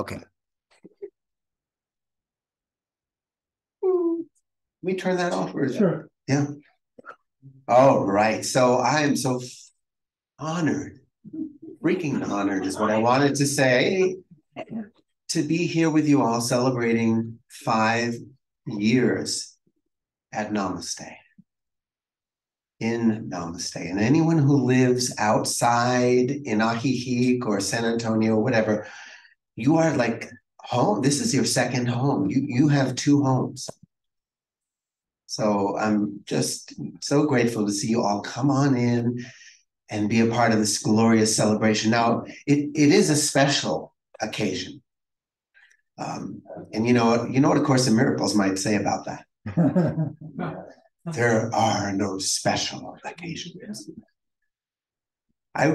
Okay. We turn that off, or Sure. Yeah. All right. So I am so honored, freaking honored is what I wanted to say, to be here with you all celebrating 5 years at Namaste. In Namaste. And anyone who lives outside in Ajijic or San Antonio, whatever, you are like home. This is your second home. You have two homes. So I'm just so grateful to see you all come on in and be a part of this glorious celebration. Now, it is a special occasion. And you know what A Course in Miracles might say about that. There are no special occasions. I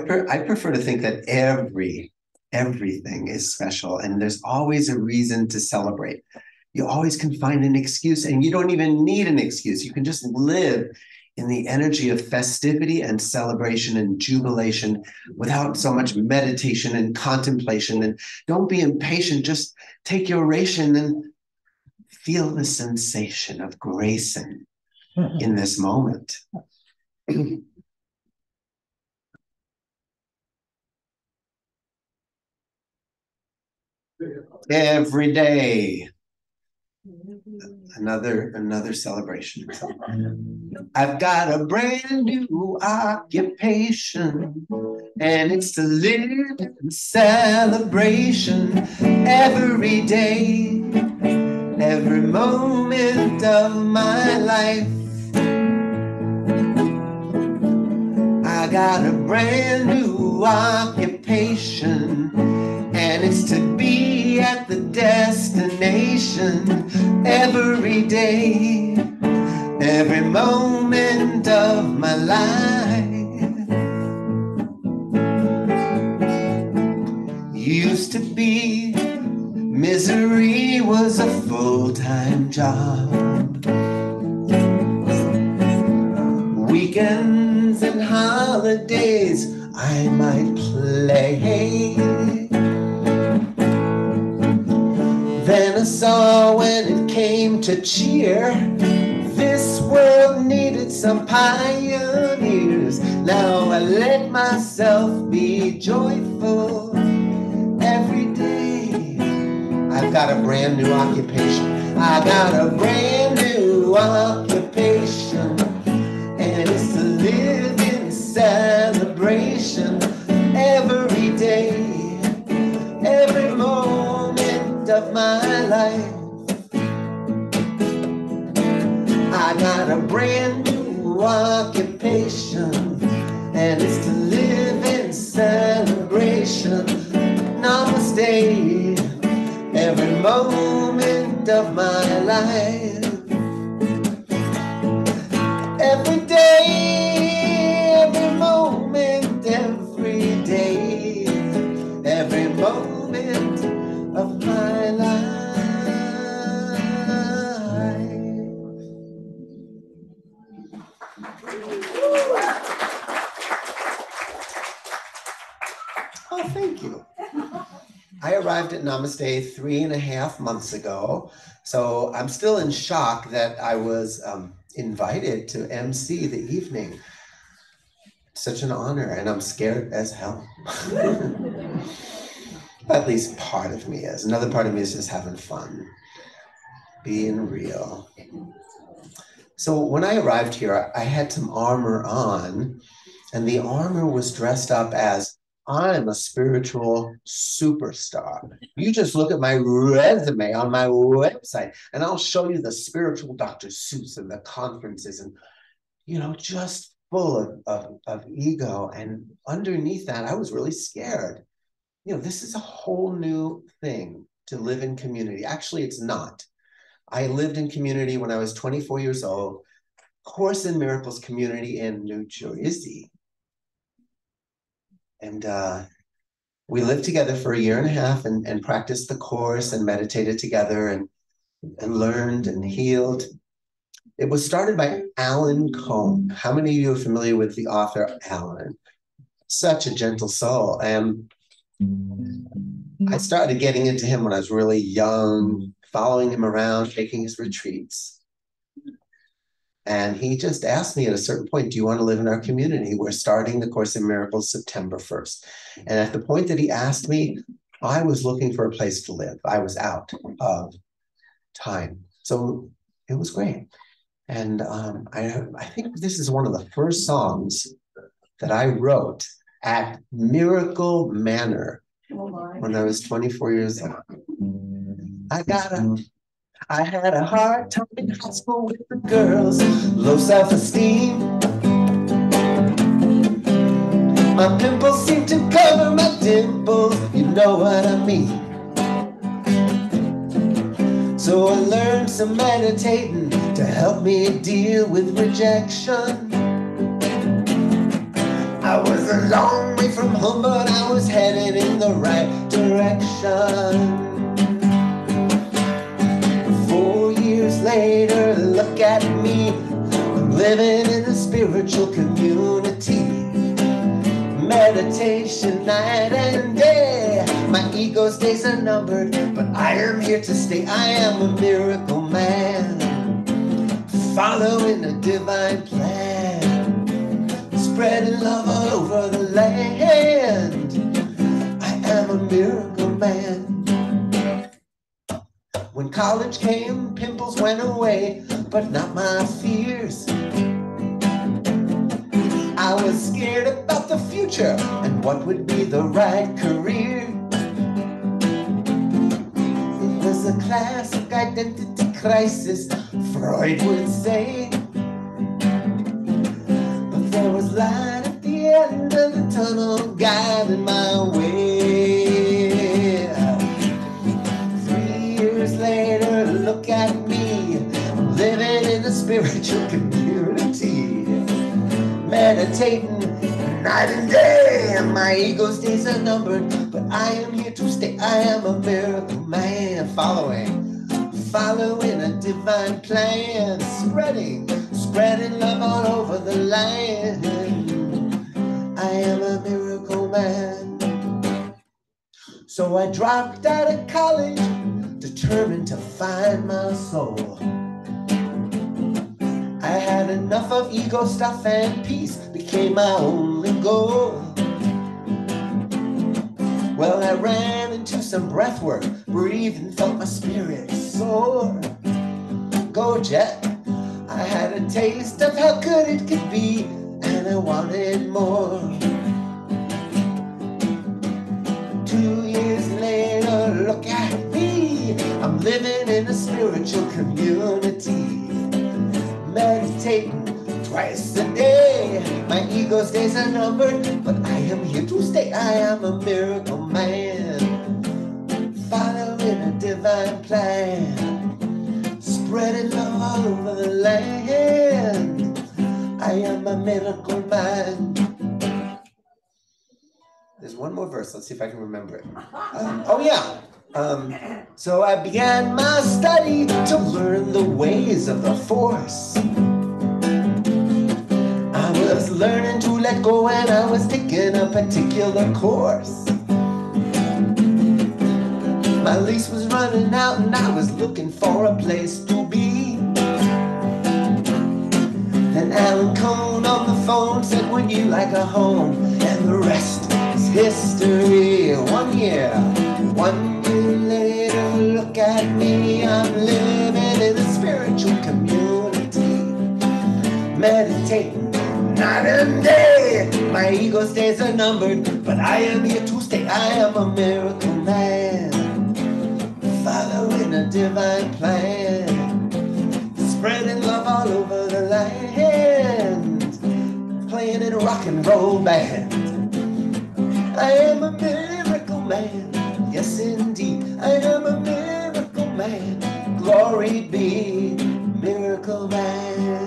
prefer to think that everything is special, and there's always a reason to celebrate. You always can find an excuse, and you don't even need an excuse. You can just live in the energy of festivity and celebration and jubilation without so much meditation and contemplation. And don't be impatient. Just take your ration and feel the sensation of grace in this moment. Every day, another celebration. I've got a brand new occupation, and it's to live in celebration every day, every moment of my life. I got a brand new occupation, and it's to be at the destination every day, every moment of my life. Used to be, misery was a full-time job. Weekends and holidays I might play. Then I saw when it came to cheer, this world needed some pioneers. Now I let myself be joyful every day. I've got a brand new occupation. I got a brand new occupation, and it's to live in celebration every day, every moment of my life. I got a brand new occupation, and it's to live in celebration. Namaste, every moment of my life. Every day, every moment, every day, every moment of my life. Oh, thank you. I arrived at Namaste 3.5 months ago, so I'm still in shock that I was invited to MC the evening. Such an honor, and I'm scared as hell. At least part of me is. Another part of me is just having fun, being real. So when I arrived here, I had some armor on, and the armor was dressed up as, I'm a spiritual superstar. You just look at my resume on my website, and I'll show you the spiritual Dr. Seuss and the conferences, and just full of ego. And underneath that, I was really scared. This is a whole new thing to live in community. Actually, it's not. I lived in community when I was 24 years old, Course in Miracles community in New Jersey. And we lived together for 1.5 years and practiced the Course and meditated together and learned and healed. It was started by Alan Cohn. How many of you are familiar with the author Alan? Such a gentle soul. And I started getting into him when I was really young, following him around, taking his retreats. And he just asked me at a certain point, do you want to live in our community? We're starting the Course in Miracles September 1st. And at the point that he asked me, I was looking for a place to live. I was out of time. So it was great. And I think this is one of the first songs that I wrote at Miracle Manor when I was 24 years old. I had a hard time in high school with the girls, low self-esteem. My pimples seem to cover my dimples, you know what I mean. So I learned some meditating to help me deal with rejection. I was a long way from home, but I was headed in the right direction. 4 years later, look at me, I'm living in a spiritual community. Meditation night and day, my ego's days are numbered, but I am here to stay. I am a miracle man, following a divine plan, spreading love all over the land. I am a miracle man. When college came, pimples went away, but not my fears. I was scared about the future and what would be the right career. It was a classic identity crisis, Freud would say. But there was light at the end of the tunnel guiding my way. 3 years later, look at me, I'm living in a spiritual community. Meditating night and day, my ego's days are numbered, but I am here to stay. I am a miracle man, following a divine plan, spreading love all over the land. I am a miracle man. So I dropped out of college, determined to find my soul. I had enough of ego stuff and peace became my only goal. Well, I ran into some breath work, breathed and felt my spirit soar. Go jet, I had a taste of how good it could be, and I wanted more. 2 years later, look at me, I'm living in a spiritual community. Meditating twice a day, my ego's days are numbered, but I am here to stay. I am a miracle man, following a divine plan, spreading love all over the land. I am a miracle man. There's one more verse, let's see if I can remember it. So I began my study to learn the ways of the force. I was learning to let go and I was taking a particular course. My lease was running out and I was looking for a place to be. Then Alan Cohn on the phone said, would you like a home? And the rest is history. 1 year later, look at me, I'm living in a spiritual community. Meditating night and day, my ego's days are numbered, but I am here to stay. I am a miracle man, following a divine plan, spreading love all over the land, playing in a rock and roll band. I am a miracle man, yes indeed, I am a miracle man. Glory be, miracle man.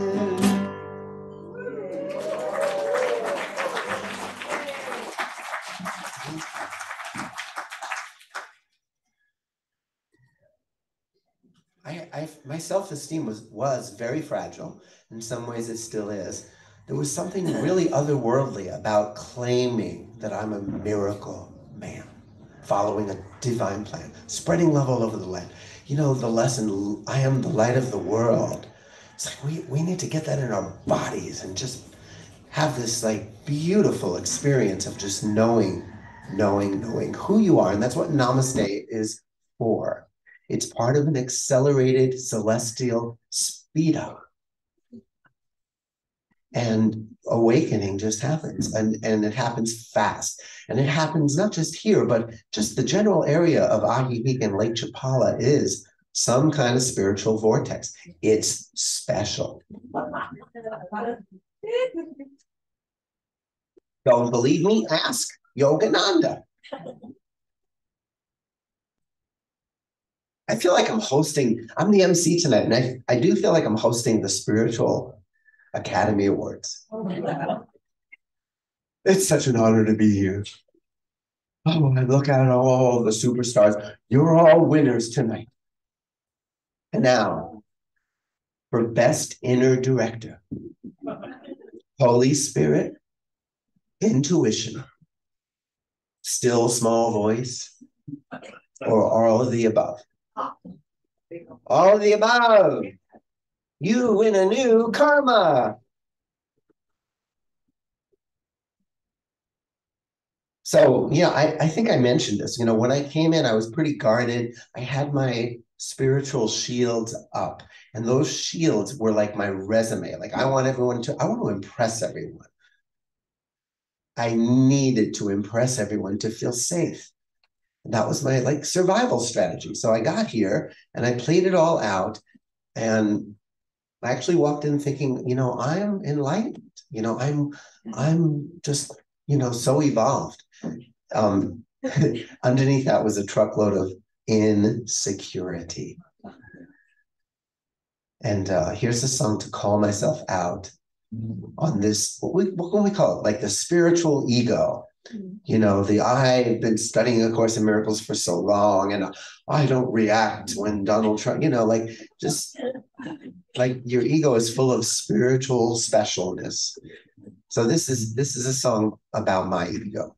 My self-esteem was very fragile. In some ways it still is. There was something really otherworldly about claiming that I'm a miracle man, following a divine plan, spreading love all over the land. You know, the lesson, I am the light of the world. It's like we need to get that in our bodies and just have this like beautiful experience of just knowing who you are. And that's what Namaste is for. It's part of an accelerated celestial speed up. And awakening just happens, and it happens fast. And it happens not just here, but just the general area of Ajijic and Lake Chapala is some kind of spiritual vortex. It's special. Don't believe me? Ask Yogananda. I feel like I'm the MC tonight, and I do feel like I'm hosting the Spiritual Academy Awards. It's such an honor to be here. Oh, I look at all the superstars. You're all winners tonight. And now, for Best Inner Director, Holy Spirit, Intuition, Still Small Voice, or all of the above. All of the above. You win a new karma. So, yeah, I think I mentioned this. You know, when I came in, I was pretty guarded. I had my spiritual shields up, and those shields were like my resume. Like, I want to impress everyone. I needed to impress everyone to feel safe. And that was my like survival strategy. So I got here and I played it all out, and I actually walked in thinking, you know, I'm enlightened. You know, I'm just, you know, so evolved. Underneath that was a truckload of insecurity. And here's a song to call myself out on this, what can we call it? Like the spiritual ego. You know, I've been studying A Course in Miracles for so long, and I don't react when Donald Trump, you know, like just like your ego is full of spiritual specialness. So this is a song about my ego.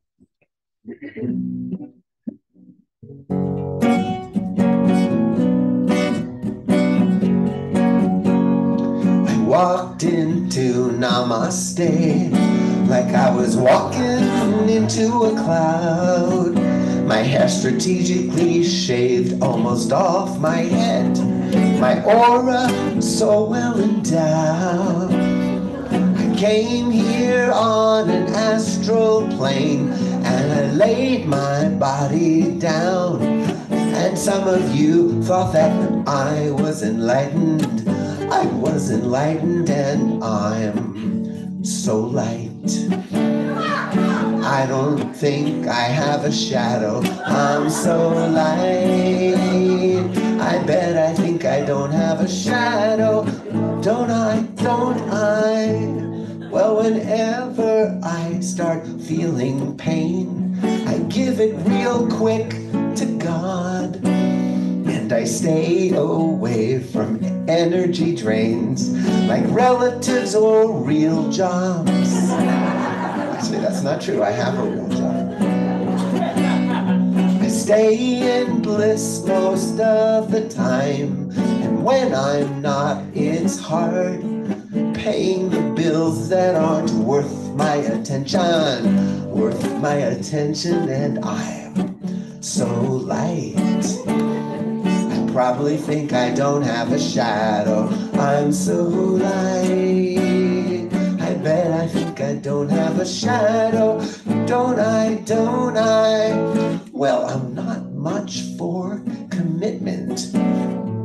I walked into Namaste like I was walking into a cloud. My hair strategically shaved almost off my head. My aura so well endowed. I came here on an astral plane and I laid my body down. And some of you thought that I was enlightened. I was enlightened and I'm so light. I don't think I have a shadow. I'm so light. I think I don't have a shadow. Don't I? Well, whenever I start feeling pain, I give it real quick to God. And I stay away from energy drains like relatives or real jobs. Actually, that's not true. I have a real job. I stay in bliss most of the time. And when I'm not, it's hard paying the bills that aren't worth my attention. And I'm so light. Probably think I don't have a shadow. I'm so light. I think I don't have a shadow. Don't I? Well, I'm not much for commitment,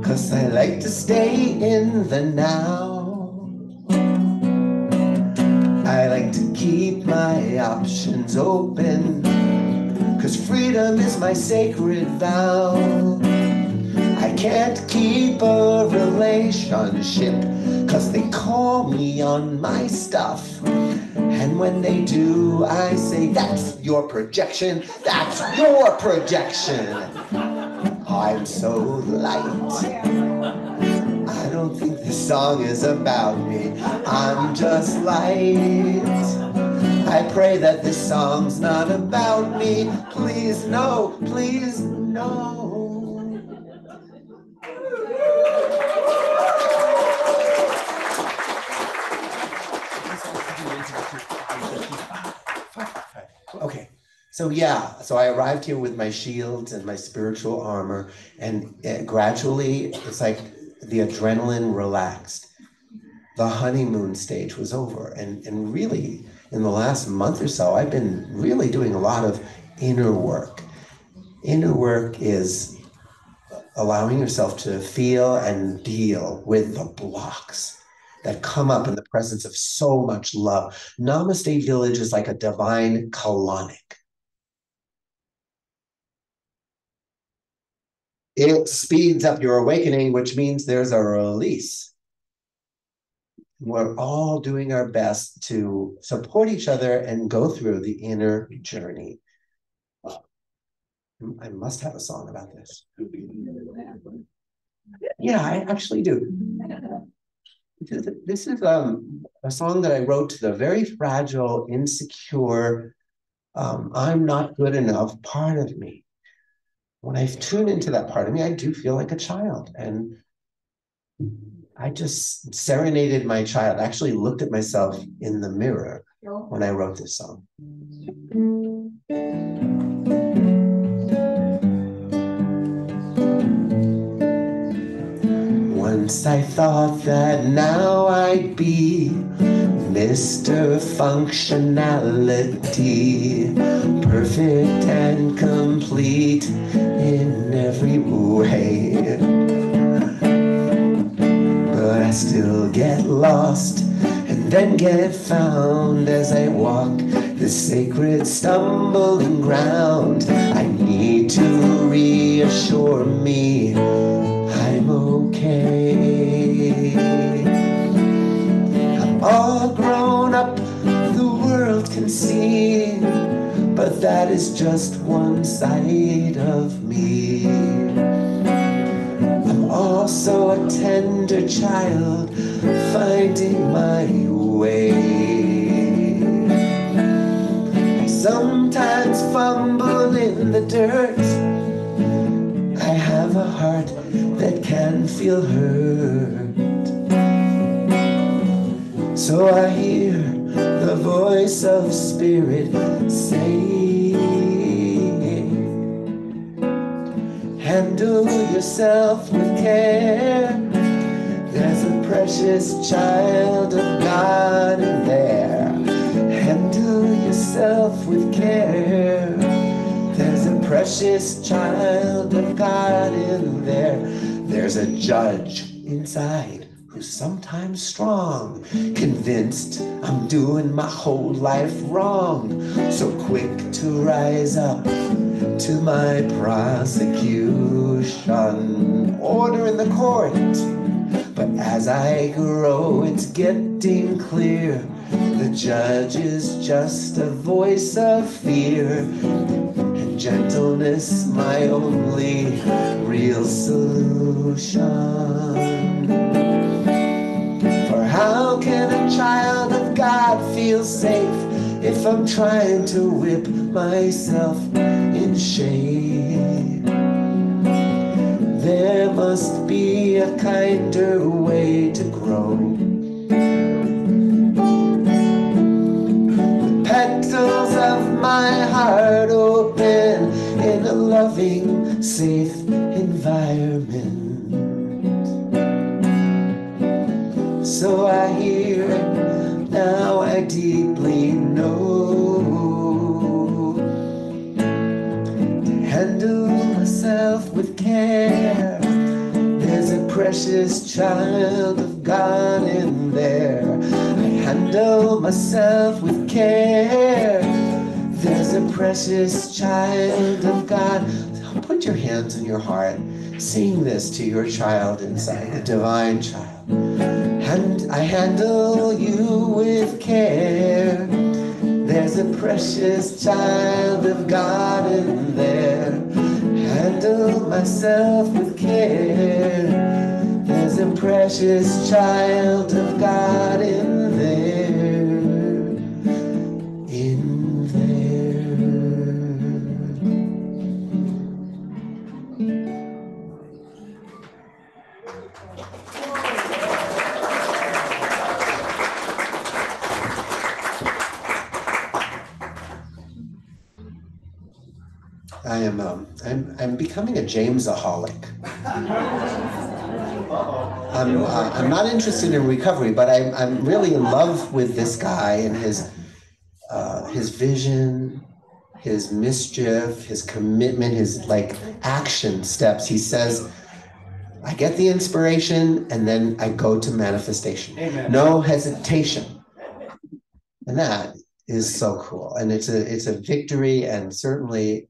'cause I like to stay in the now. I like to keep my options open, 'cause freedom is my sacred vow. I can't keep a relationship 'cause they call me on my stuff. And when they do, I say, that's your projection, that's your projection. I'm so light. I don't think this song is about me. I'm just light. I pray that this song's not about me. Please. please no, please no. Okay, so yeah, so I arrived here with my shields and my spiritual armor, and gradually it's like the adrenaline relaxed. The honeymoon stage was over, and really in the last month or so, I've been really doing a lot of inner work. Inner work is allowing yourself to feel and deal with the blocks that come up in the presence of so much love. Namaste Village is like a divine colonic. It speeds up your awakening, which means there's a release. We're all doing our best to support each other and go through the inner journey. I must have a song about this. Yeah, I actually do. This is a song that I wrote to the very fragile, insecure, I'm not good enough part of me. When I tune into that part of me, I do feel like a child. And I just serenaded my child. I actually looked at myself in the mirror when I wrote this song. Once I thought that now I'd be Mr. Functionality, perfect and complete in every way. But I still get lost and then get found as I walk the sacred stumbling ground. I need to reassure me I'm okay. I'm all grown up, the world can see, but that is just one side of me. I'm also a tender child, finding my way. I sometimes fumble in the dirt. I have a heart that can feel hurt. So I hear the voice of spirit say, handle yourself with care. There's a precious child of God in there. Handle yourself with care. There's a precious child of God in there. There's a judge inside who's sometimes strong, convinced I'm doing my whole life wrong. So quick to rise up to my prosecution. Order in the court. But as I grow, it's getting clear. The judge is just a voice of fear. Gentleness, my only real solution. For how can a child of God feel safe if I'm trying to whip myself in shame? There must be a kinder way to grow. The petals of my heart open in a loving, safe environment. So I hear, now I deeply know, to handle myself with care. There's a precious child of God in there. I handle myself with care. There's a precious child of God. Put your hands on your heart. Sing this to your child inside, a divine child. And I handle you with care. There's a precious child of God in there. Handle myself with care. There's a precious child of God in there. In there. I'm becoming a Jamesaholic. I'm not interested in recovery, but I'm really in love with this guy and his vision, his mischief, his commitment, his like action steps. He says, I get the inspiration and then I go to manifestation. Amen. No hesitation. And that is so cool. And it's a victory and certainly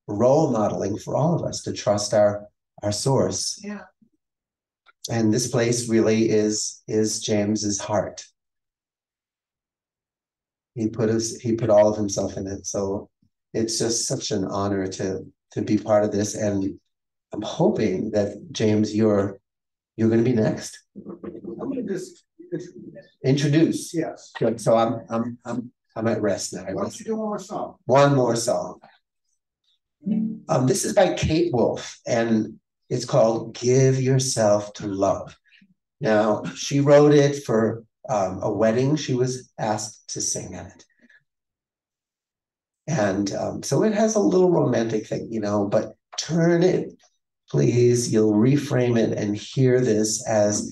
role modeling for all of us to trust our source. Yeah. And this place really is James's heart. He put all of himself in it. So it's just such an honor to be part of this. And I'm hoping that James, you're going to be next. I'm going to just introduce. Yes. Good. So I'm at rest now. Why don't you do one more song? One more song. This is by Kate Wolf, and it's called "Give Yourself to Love." Now, she wrote it for a wedding. She was asked to sing at it. And so it has a little romantic thing, but turn it, please. You'll reframe it and hear this as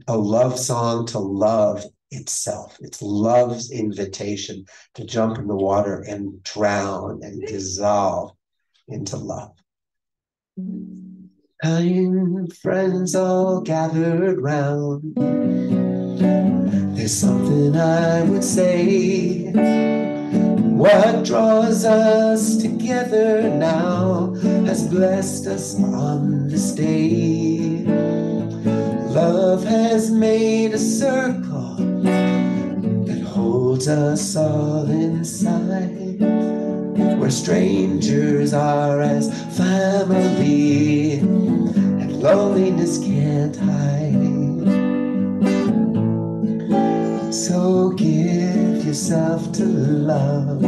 a love song to love itself. It's love's invitation to jump in the water and drown and dissolve into love. Kind friends all gathered round. There's something I would say. What draws us together now has blessed us on this day. Love has made a circle that holds us all inside, where strangers are as family and loneliness can't hide. So give yourself to love,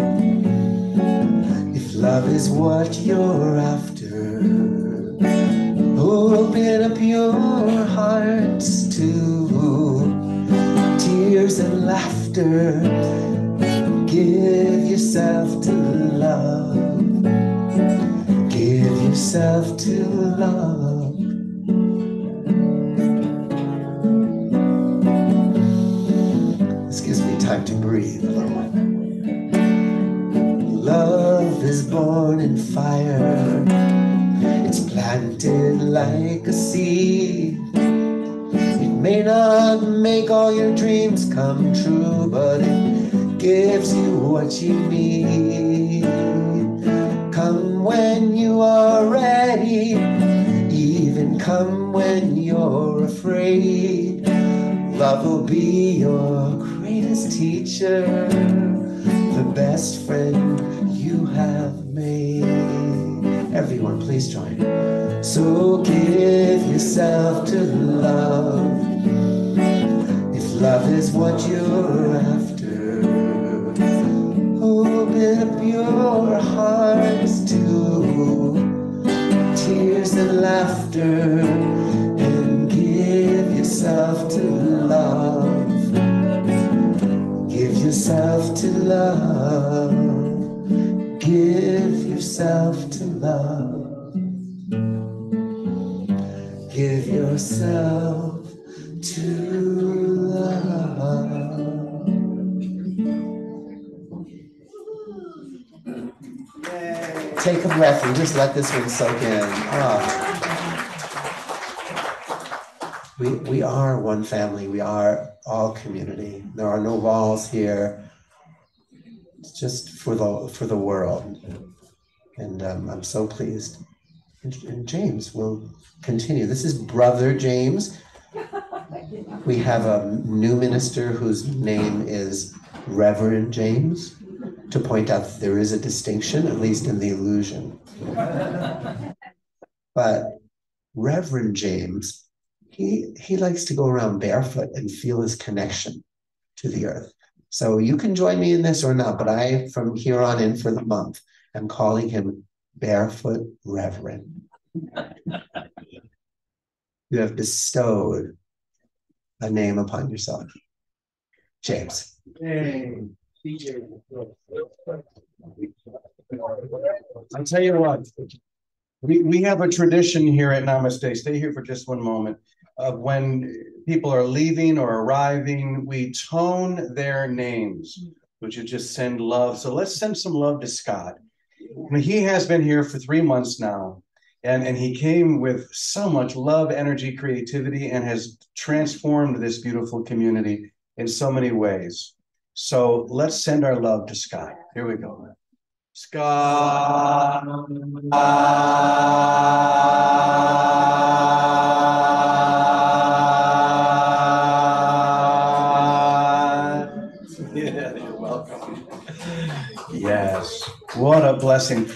if love is what you're after. Open up your hearts to tears and laughter. Give yourself to love. Give yourself to love. This gives me time to breathe. Love is born in fire. It's planted like a seed. It may not make all your dreams come true, but it gives you what you need. Come when you are ready, even come when you're afraid. Love will be your greatest teacher, the best friend you have made. Everyone, please join. So give yourself to love, if love is what you're after. Open up your hearts to tears and laughter, and give yourself to love. Give yourself to love. Give yourself to love. Give yourself to love. Take a breath and just let this one soak in. We are one family. We are all community. There are no walls here. It's just for the world. And I'm so pleased. And James will continue. This is Brother James. We have a new minister whose name is Reverend James, to point out that there is a distinction, at least in the illusion. But Reverend James, he likes to go around barefoot and feel his connection to the earth. So you can join me in this or not, but I, from here on in for the month, am calling him Barefoot Reverend. You have bestowed a name upon yourself. James. Hey. I'll tell you what, we have a tradition here at Namaste. Stay here for just one moment. Of when people are leaving or arriving, we tone their names, which is just send love. So let's send some love to Scott. He has been here for 3 months now, and he came with so much love, energy, creativity, and has transformed this beautiful community in so many ways. So let's send our love to Scott. Here we go. Scott. Yeah, you're welcome. Yes, what a blessing.